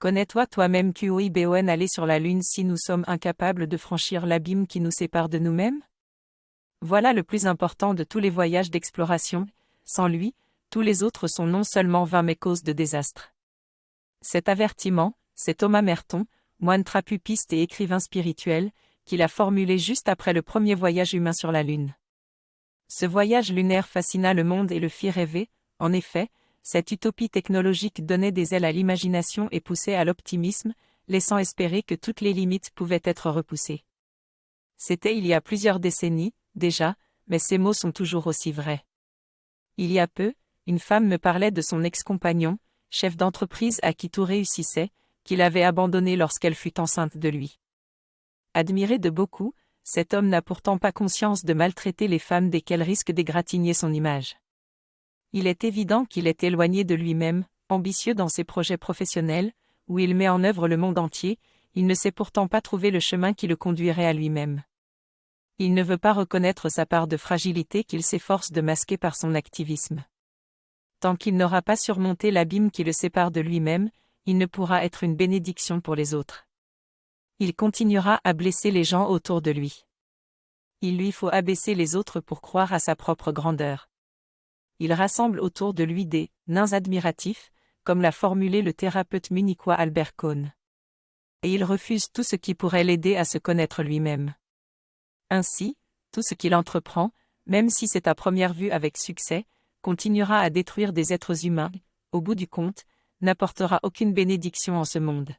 Connais-toi toi-même QOIBON aller sur la Lune si nous sommes incapables de franchir l'abîme qui nous sépare de nous-mêmes? Voilà le plus important de tous les voyages d'exploration, sans lui, tous les autres sont non seulement vains mais cause de désastre. Cet avertiment, c'est Thomas Merton, moine trapupiste et écrivain spirituel, qui l'a formulé juste après le premier voyage humain sur la Lune. Ce voyage lunaire fascina le monde et le fit rêver, en effet, cette utopie technologique donnait des ailes à l'imagination et poussait à l'optimisme, laissant espérer que toutes les limites pouvaient être repoussées. C'était il y a plusieurs décennies, déjà, mais ces mots sont toujours aussi vrais. Il y a peu, une femme me parlait de son ex-compagnon, chef d'entreprise à qui tout réussissait, qu'il avait abandonné lorsqu'elle fut enceinte de lui. Admiré de beaucoup, cet homme n'a pourtant pas conscience de maltraiter les femmes dès qu'elles risquent d'égratigner son image. Il est évident qu'il est éloigné de lui-même, ambitieux dans ses projets professionnels, où il met en œuvre le monde entier, il ne sait pourtant pas trouver le chemin qui le conduirait à lui-même. Il ne veut pas reconnaître sa part de fragilité qu'il s'efforce de masquer par son activisme. Tant qu'il n'aura pas surmonté l'abîme qui le sépare de lui-même, il ne pourra être une bénédiction pour les autres. Il continuera à blesser les gens autour de lui. Il lui faut abaisser les autres pour croire à sa propre grandeur. Il rassemble autour de lui des « nains admiratifs », comme l'a formulé le thérapeute munichois Albert Cohn. Et il refuse tout ce qui pourrait l'aider à se connaître lui-même. Ainsi, tout ce qu'il entreprend, même si c'est à première vue avec succès, continuera à détruire des êtres humains, au bout du compte, n'apportera aucune bénédiction en ce monde.